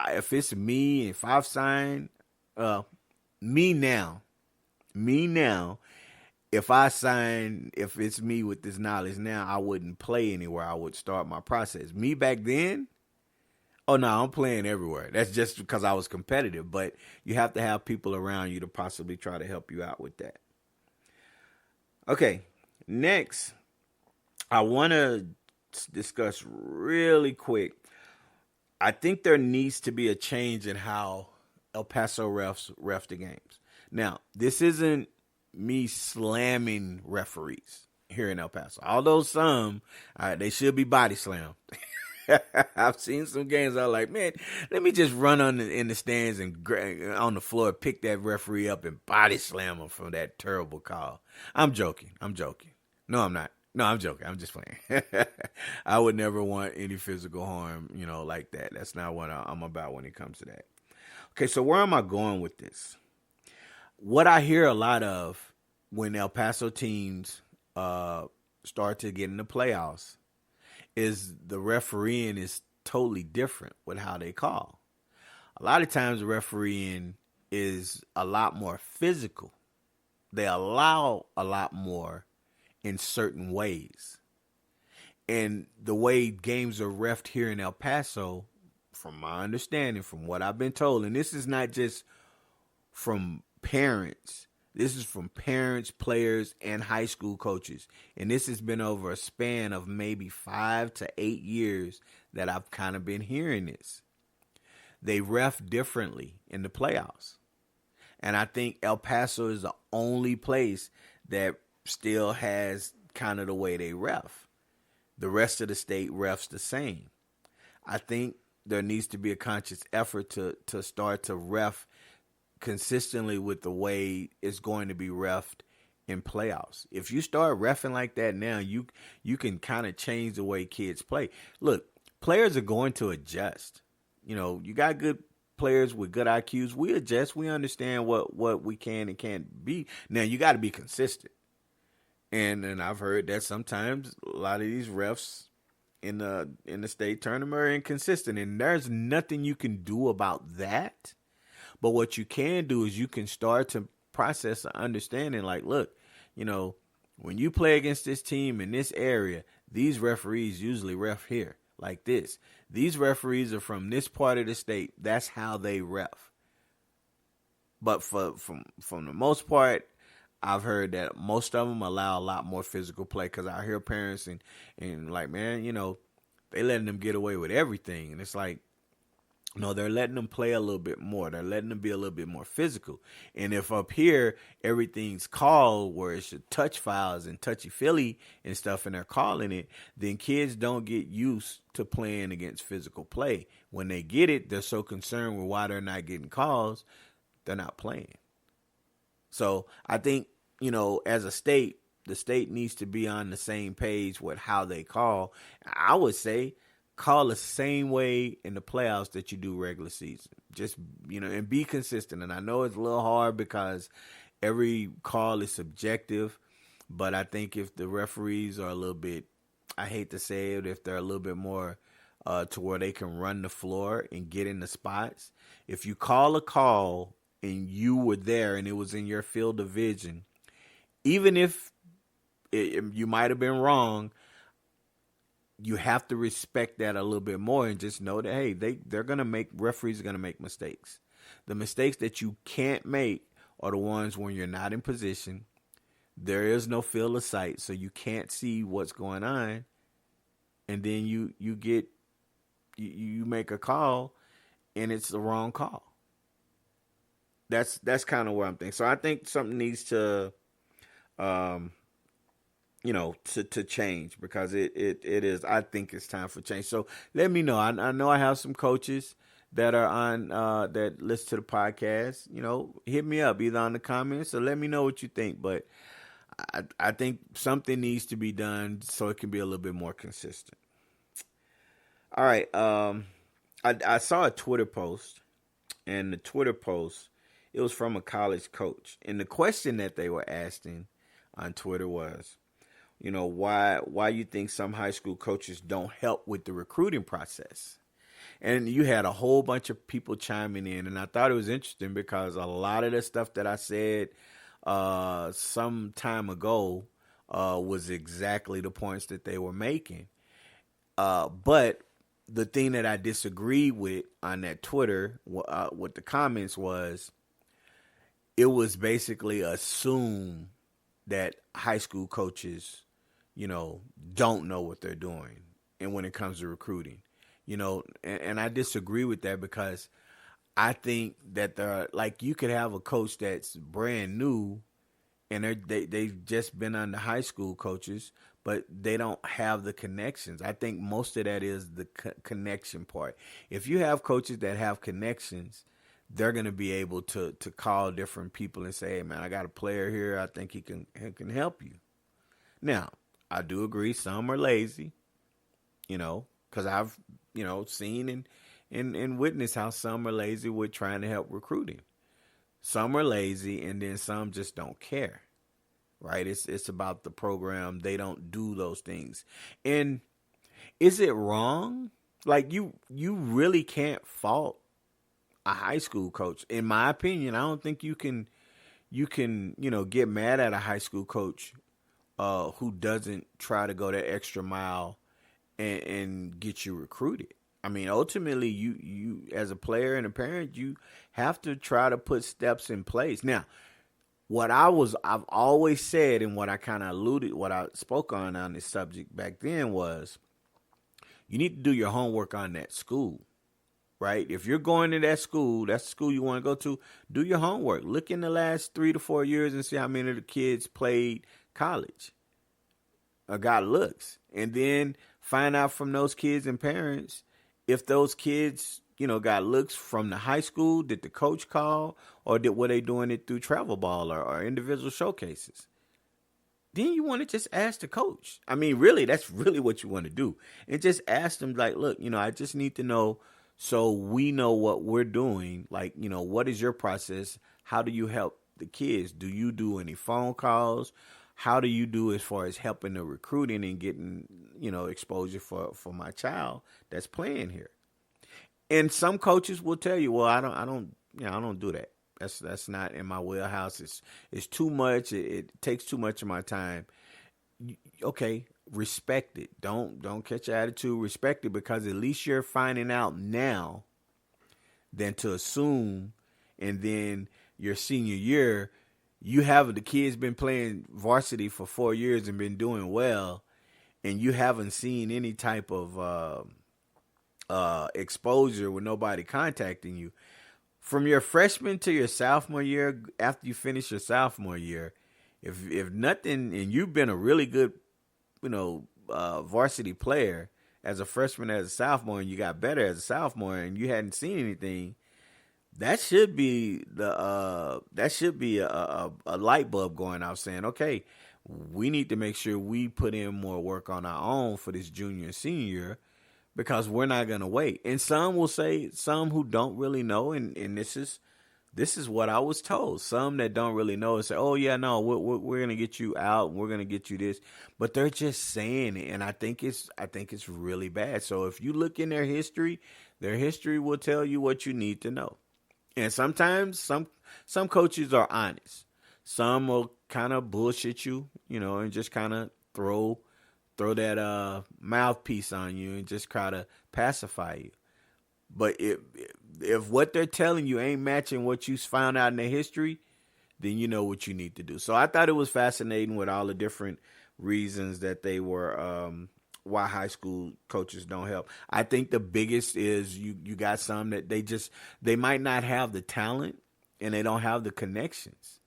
if it's me, if I've signed, me now, if it's me with this knowledge now, I wouldn't play anywhere. I would start my process. Me back then, oh no, I'm playing everywhere. That's just because I was competitive. But you have to have people around you to possibly try to help you out with that. Okay, next, I want to discuss really quick. I think there needs to be a change in how El Paso refs ref the games. Now, this isn't me slamming referees here in El Paso. Although some, they should be body slammed. I've seen some games I'm like, man, let me just run in the stands and on the floor, pick that referee up and body slam him from that terrible call. I'm joking. No, I'm not. No, I'm joking. I'm just playing. I would never want any physical harm, like that. That's not what I'm about when it comes to that. Okay, so where am I going with this? What I hear a lot of when El Paso teams start to get in the playoffs is the refereeing is totally different with how they call. A lot of times the refereeing is a lot more physical. They allow a lot more in certain ways. And the way games are reffed here in El Paso, from my understanding, from what I've been told, and this is not just from parents, this is from parents, players, and high school coaches. And this has been over a span of maybe 5 to 8 years that I've kind of been hearing this. They ref differently in the playoffs. And I think El Paso is the only place that still has kind of the way they ref. The rest of the state refs the same. I think there needs to be a conscious effort to start to ref consistently with the way it's going to be refed in playoffs. If you start reffing like that now, you can kind of change the way kids play. Look, players are going to adjust. You got good players with good IQs. We adjust. We understand what we can and can't be. Now, you got to be consistent. And I've heard that sometimes a lot of these refs in the state tournament are inconsistent, and there's nothing you can do about that. But what you can do is you can start to process an understanding like, look, when you play against this team in this area, these referees usually ref here like this. These referees are from this part of the state. That's how they ref. But from the most part, I've heard that most of them allow a lot more physical play because I hear parents and like, man, they letting them get away with everything. And it's like, No, they're letting them play a little bit more. They're letting them be a little bit more physical. And if up here everything's called where it's touch files and touchy feely and stuff, and they're calling it, then kids don't get used to playing against physical play. When they get it, they're so concerned with why they're not getting calls, they're not playing. So I think, as a state, the state needs to be on the same page with how they call. I would say call the same way in the playoffs that you do regular season. Just, and be consistent. And I know it's a little hard because every call is subjective, but I think if the referees are a little bit, I hate to say it, if they're a little bit more to where they can run the floor and get in the spots. If you call a call and you were there and it was in your field of vision, even if you might have been wrong, you have to respect that a little bit more and just know that, hey, referees are going to make mistakes. The mistakes that you can't make are the ones when you're not in position. There is no field of sight, so you can't see what's going on. And then you make a call and it's the wrong call. That's kind of where I'm thinking. So I think something needs to to change, because it is, I think it's time for change. So let me know. I know I have some coaches that are on that listen to the podcast. Hit me up either on the comments or let me know what you think. But I think something needs to be done so it can be a little bit more consistent. All right. I saw a Twitter post, and the Twitter post, it was from a college coach. And the question that they were asking on Twitter was, why you think some high school coaches don't help with the recruiting process. And you had a whole bunch of people chiming in, and I thought it was interesting because a lot of the stuff that I said some time ago was exactly the points that they were making. But the thing that I disagreed with on that Twitter with the comments was, it was basically assumed that high school coaches don't know what they're doing. And when it comes to recruiting, and I disagree with that, because I think that you could have a coach that's brand new and they've just been on the high school coaches, but they don't have the connections. I think most of that is the connection part. If you have coaches that have connections, they're going to be able to call different people and say, hey, man, I got a player here. I think he can help you. Now, I do agree some are lazy, because I've, seen and witnessed how some are lazy with trying to help recruiting. Some are lazy, and then some just don't care, right? It's about the program. They don't do those things. And is it wrong? Like, you really can't fault a high school coach. In my opinion, I don't think you can get mad at a high school coach who doesn't try to go that extra mile and get you recruited. I mean, ultimately, you as a player and a parent, you have to try to put steps in place. Now, I've always said, and what I kind of what I spoke on this subject back then was, you need to do your homework on that school. Right? If you're going to that school, that's the school you want to go to, do your homework. Look in the last 3 to 4 years and see how many of the kids played college or got looks. And then find out from those kids and parents if those kids, got looks from the high school. Did the coach call, or were they doing it through travel ball or individual showcases? Then you want to just ask the coach. I mean, really, that's really what you want to do. And just ask them, like, look, I just need to know, so we know what we're doing. Like, what is your process? How do you help the kids? Do you do any phone calls? How do you do as far as helping the recruiting and getting, exposure for my child that's playing here? And some coaches will tell you, well, I don't do that. That's not in my wheelhouse. It's too much. It takes too much of my time. Okay. Respect it. Don't catch your attitude. Respect it, because at least you're finding out now than to assume. And then your senior year, the kids been playing varsity for 4 years and been doing well, and you haven't seen any type of exposure with nobody contacting you. From your freshman to your sophomore year, after you finish your sophomore year, if nothing, and you've been a really good, varsity player as a freshman, as a sophomore, and you got better as a sophomore, and you hadn't seen anything, that should be a light bulb going off saying, okay, we need to make sure we put in more work on our own for this junior and senior year, because we're not going to wait. And some will say, some who don't really know, and this is what I was told. Some that don't really know and say, oh yeah, no, we're going to get you out. We're going to get you this, but they're just saying it. And I think it's really bad. So if you look in their history will tell you what you need to know. And sometimes some coaches are honest. Some will kind of bullshit you, and just kind of throw that mouthpiece on you and just try to pacify you. But if what they're telling you ain't matching what you found out in their history, then you know what you need to do. So I thought it was fascinating with all the different reasons that they were why high school coaches don't help. I think the biggest is you got some that they might not have the talent and they don't have the connections.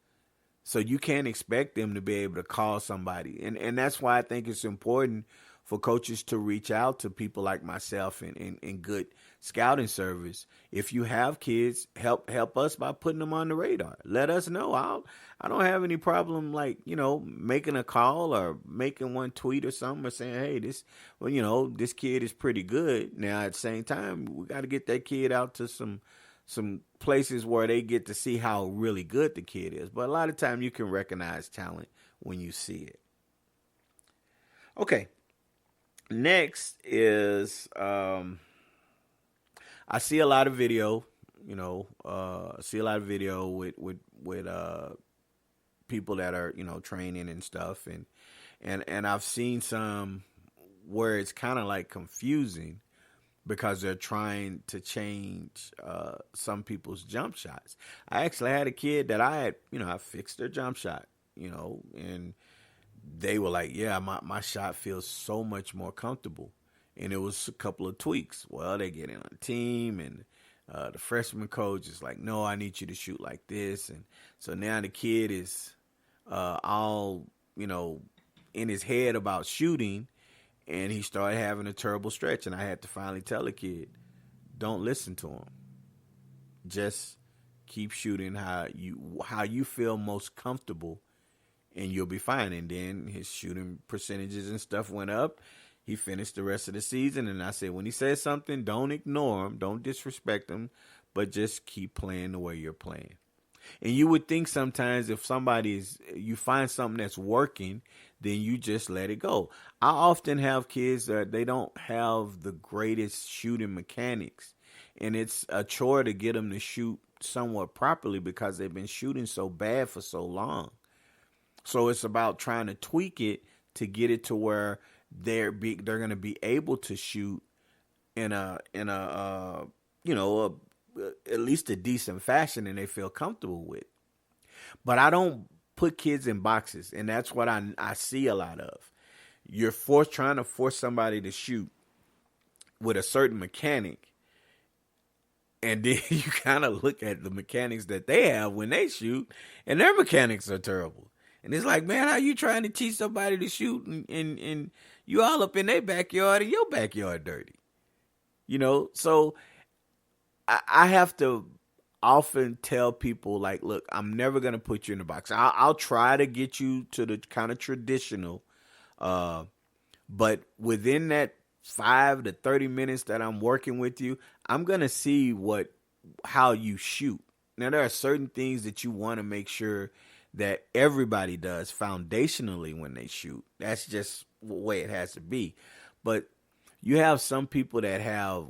So you can't expect them to be able to call somebody. And that's why I think it's important for coaches to reach out to people like myself and good scouting service. If you have kids, help us by putting them on the radar. Let us know. I don't have any problem making a call or making one tweet or something or saying, hey, this kid is pretty good. Now at the same time, we got to get that kid out to some places where they get to see how really good the kid is. But a lot of time you can recognize talent when you see it. Okay. Next is I see a lot of video, with people that are, training and stuff, and I've seen some where it's kind of like confusing because they're trying to change some people's jump shots. I actually had a kid that I fixed their jump shot, and they were like, yeah, my shot feels so much more comfortable. And it was a couple of tweaks. Well, they get in on a team, and the freshman coach is like, no, I need you to shoot like this. And so now the kid is all, in his head about shooting, and he started having a terrible stretch. And I had to finally tell the kid, don't listen to him. Just keep shooting how you feel most comfortable, and you'll be fine. And then his shooting percentages and stuff went up. He finished the rest of the season. And I said, when he says something, don't ignore him. Don't disrespect him, but just keep playing the way you're playing. And you would think sometimes if you find something that's working, then you just let it go. I often have kids that they don't have the greatest shooting mechanics. And it's a chore to get them to shoot somewhat properly because they've been shooting so bad for so long. So it's about trying to tweak it to get it to where they're going to be able to shoot in a at least a decent fashion, and they feel comfortable with. But I don't put kids in boxes, and that's what I see a lot of. You're trying to force somebody to shoot with a certain mechanic, and then you kind of look at the mechanics that they have when they shoot, and their mechanics are terrible. And it's like, man, how you trying to teach somebody to shoot and you all up in their backyard and your backyard dirty? So I have to often tell people, like, look, I'm never going to put you in a box. I'll try to get you to the kind of traditional, but within that 5 to 30 minutes that I'm working with you, I'm going to see how you shoot. Now, there are certain things that you want to make sure that everybody does foundationally when they shoot. That's just the way it has to be. But you have some people that have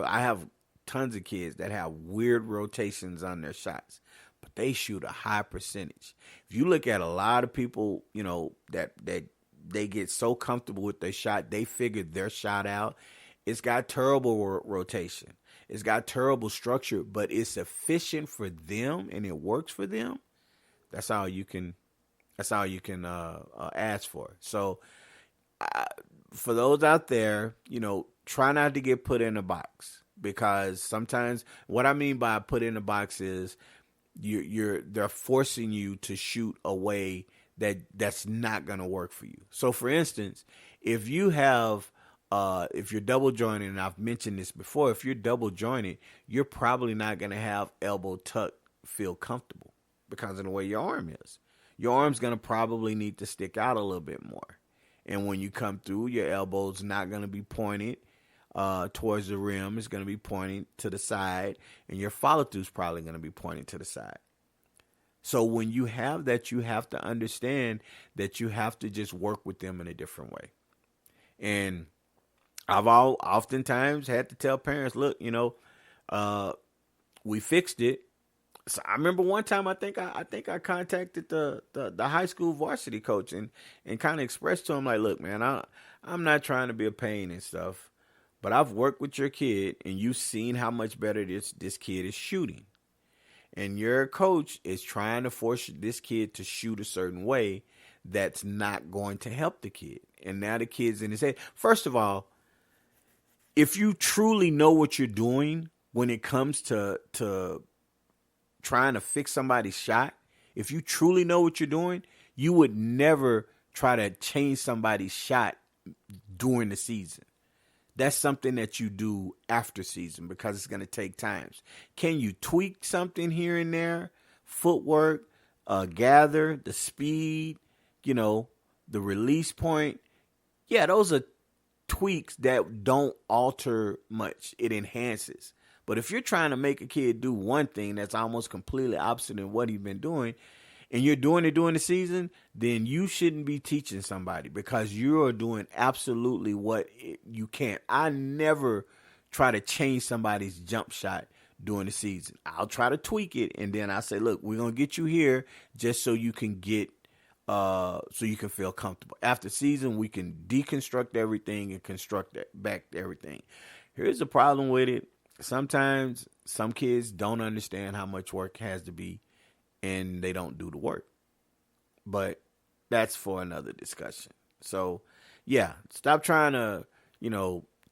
I have tons of kids that have weird rotations on their shots, but they shoot a high percentage. If you look at a lot of people, that they get so comfortable with their shot, they figured their shot out. It's got terrible rotation. It's got terrible structure, but it's efficient for them and it works for them. That's all you can ask for. So for those out there, try not to get put in a box, because sometimes what I mean by put in a box is they're forcing you to shoot a way that's not going to work for you. So for instance, if you have if you're double jointed, and I've mentioned this before, if you're double jointed, you're probably not going to have elbow tuck feel comfortable because of the way your arm is. Your arm's going to probably need to stick out a little bit more. And when you come through, your elbow's not going to be pointed towards the rim. It's going to be pointing to the side, and your follow-through's probably going to be pointing to the side. So when you have that, you have to understand that you have to just work with them in a different way. And I've oftentimes had to tell parents, look, we fixed it. So I remember one time I think I contacted the high school varsity coach and kind of expressed to him, like, look, man, I'm not trying to be a pain and stuff, but I've worked with your kid and you've seen how much better this kid is shooting. And your coach is trying to force this kid to shoot a certain way that's not going to help the kid. And now the kid's in his head. First of all, if you truly know what you're doing when it comes to trying to fix somebody's shot, if you truly know what you're doing, you would never try to change somebody's shot during the season. That's something that you do after season because it's going to take times. Can you tweak something here and there? Footwork, gather, the speed, the release point. Yeah, those are tweaks that don't alter much. It enhances. But if you're trying to make a kid do one thing that's almost completely opposite of what he's been doing, and you're doing it during the season, then you shouldn't be teaching somebody because you are doing absolutely what you can't. I never try to change somebody's jump shot during the season. I'll try to tweak it, and then I say, look, we're going to get you here just so you can so you can feel comfortable. After season, we can deconstruct everything and construct back everything. Here's the problem with it. Sometimes some kids don't understand how much work has to be, and they don't do the work. But that's for another discussion. So, yeah, stop trying to,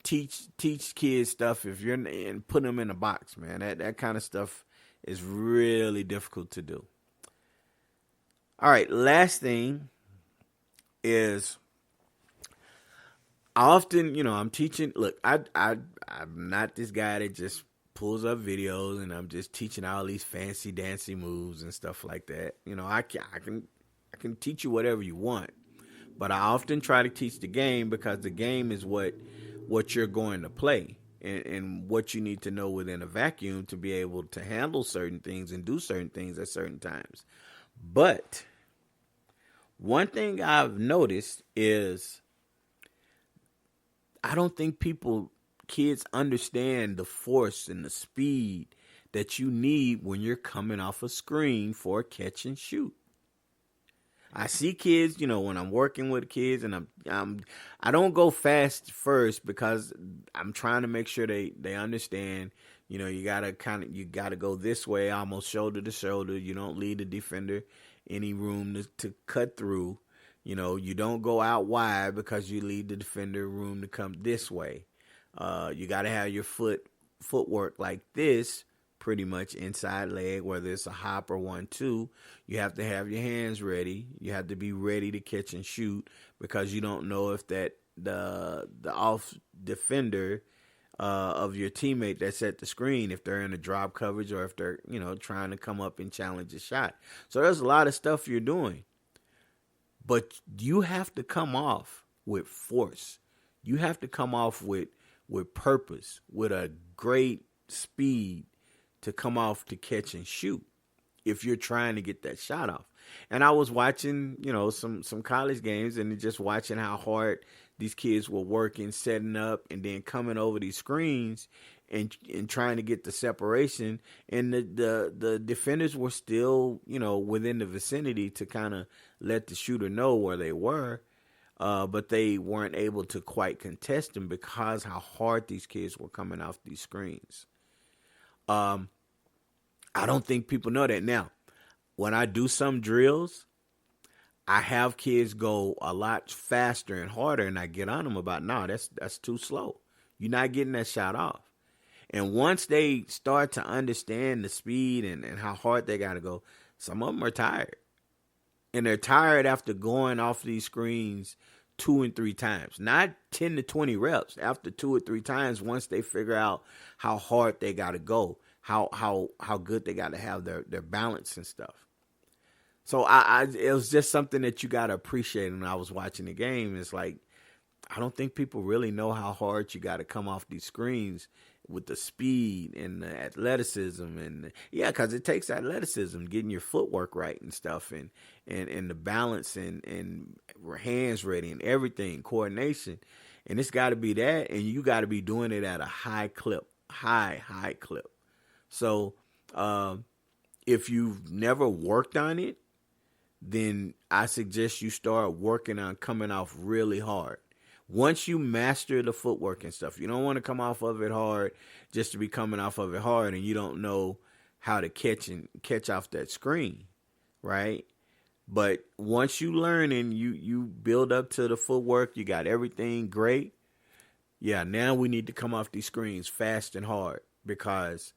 teach kids stuff and put them in a box, man. That kind of stuff is really difficult to do. All right, last thing is I often, I'm teaching. Look, I'm not this guy that just pulls up videos and I'm just teaching all these fancy dancy moves and stuff like that. I can teach you whatever you want, but I often try to teach the game because the game is what you're going to play and what you need to know within a vacuum to be able to handle certain things and do certain things at certain times. But one thing I've noticed is I don't think kids understand the force and the speed that you need when you're coming off a screen for a catch and shoot. I see kids, when I'm working with kids, and I don't go fast first because I'm trying to make sure they understand. You gotta go this way, almost shoulder to shoulder. You don't leave the defender any room to cut through. You don't go out wide because you leave the defender room to come this way. You got to have your footwork like this, pretty much inside leg, whether it's a hop or 1-2. You have to have your hands ready. You have to be ready to catch and shoot because you don't know if the off defender of your teammate that's at the screen, if they're in a drop coverage or if they're trying to come up and challenge a shot. So there's a lot of stuff you're doing, but you have to come off with force. You have to come off with purpose, with a great speed to come off to catch and shoot if you're trying to get that shot off. And I was watching, some college games and just watching how hard these kids were working, setting up, and then coming over these screens and trying to get the separation. And the defenders were still, within the vicinity to kind of let the shooter know where they were. But they weren't able to quite contest them because how hard these kids were coming off these screens. I don't think people know that. Now, when I do some drills, I have kids go a lot faster and harder, and I get on them about, no, that's too slow. You're not getting that shot off. And once they start to understand the speed and how hard they got to go, some of them are tired. And they're tired after going off these screens 2 and 3 times. Not 10 to 20 reps. After 2 or 3 times, once they figure out how hard they got to go, how good they got to have their balance and stuff. So it was just something that you got to appreciate when I was watching the game. It's like, I don't think people really know how hard you got to come off these screens with the speed and the athleticism. And yeah, because it takes athleticism, getting your footwork right and stuff, and the balance and hands ready and everything, coordination. And it's got to be that, and you got to be doing it at a high clip, high clip. So if you've never worked on it, then I suggest you start working on coming off really hard. Once you master the footwork and stuff, you don't want to come off of it hard just to be coming off of it hard and you don't know how to catch off that screen, right? But once you learn and you build up to the footwork, you got everything great. Yeah, now we need to come off these screens fast and hard, because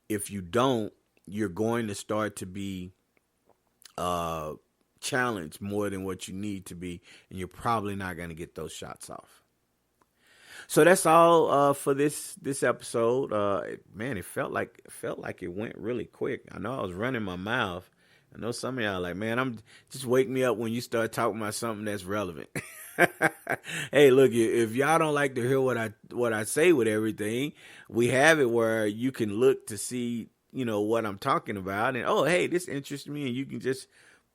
if you don't, you're going to start to be challenged more than what you need to be, and you're probably not going to get those shots off. So that's all for this episode. Man, it felt like it went really quick. I know I was running my mouth. I know some of y'all are like, man, I'm just wake me up when you start talking about something that's relevant. Hey, look, if y'all don't like to hear what I say with everything, we have it where you can look to see, what I'm talking about, and oh, hey, this interests me, and you can just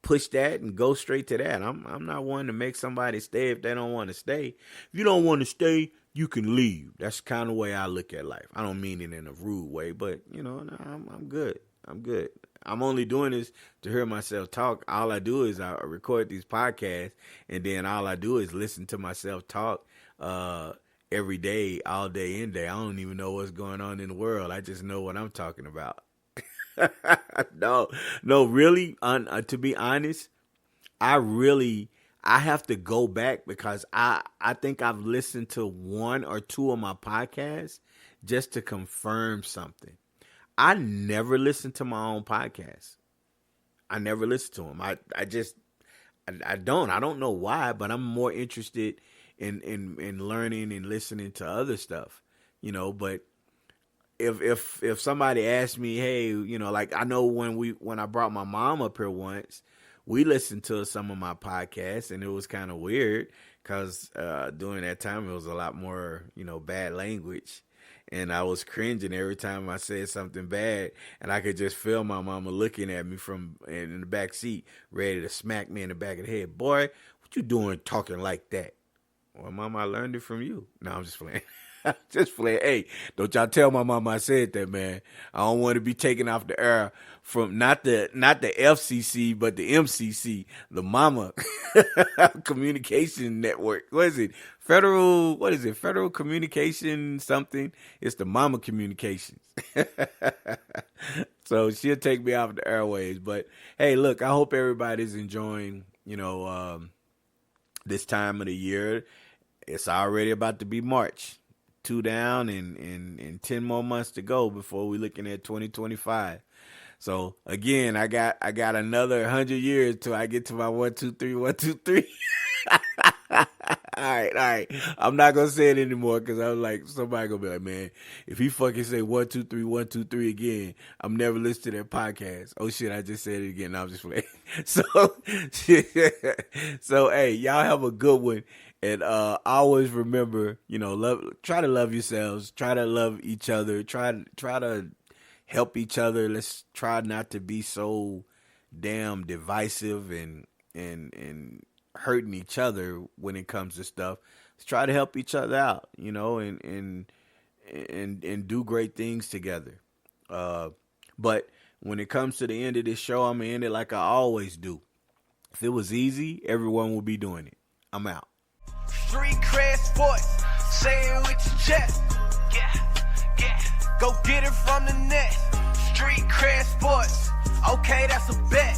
push that and go straight to that. I'm not one to make somebody stay if they don't want to stay. If you don't want to stay, you can leave. That's kind of the way I look at life. I don't mean it in a rude way, but I'm good. I'm good. I'm only doing this to hear myself talk. All I do is I record these podcasts, and then all I do is listen to myself talk every day, all day in day. I don't even know what's going on in the world. I just know what I'm talking about. No, really, to be honest, I have to go back, because I think I've listened to 1 or 2 of my podcasts just to confirm something. I never listen to my own podcasts. I never listen to them. I don't know why, but I'm more interested in learning and listening to other stuff, but if somebody asked me, hey, like I know when I brought my mom up here once, we listened to some of my podcasts, and it was kind of weird because during that time it was a lot more, bad language. And I was cringing every time I said something bad, and I could just feel my mama looking at me from in the back seat, ready to smack me in the back of the head. Boy, what you doing talking like that? Well, Mama, I learned it from you. No, I'm just playing. Just playing. Hey, don't y'all tell my mama I said that, man. I don't want to be taken off the air from not the FCC, but the MCC, the Mama Communication Network. What is it? Federal Communication something. It's the Mama Communications. So she'll take me off the airways. But hey, look, I hope everybody's enjoying, this time of the year. It's already about to be March. 2 down and 10 more months to go before we're looking at 2025. So again, I got another 100 years till I get to my 1, 2, 3, 1, 2, 3. All right. I'm not gonna say it anymore, because I'm like, somebody gonna be like, man, if he fucking say 1, 2, 3, 1, 2, 3 again, I'm never listening to that podcast. Oh shit, I just said it again. No, I'm just playing. So hey, y'all have a good one. And always remember, try to love yourselves, try to love each other, try to help each other. Let's try not to be so damn divisive and hurting each other when it comes to stuff. Let's try to help each other out, and do great things together. But when it comes to the end of this show, I'm gonna end it like I always do. If it was easy, everyone would be doing it. I'm out. Street cred sports, say it with your chest. Yeah. Go get it from the net. Street cred sports, okay, that's a bet.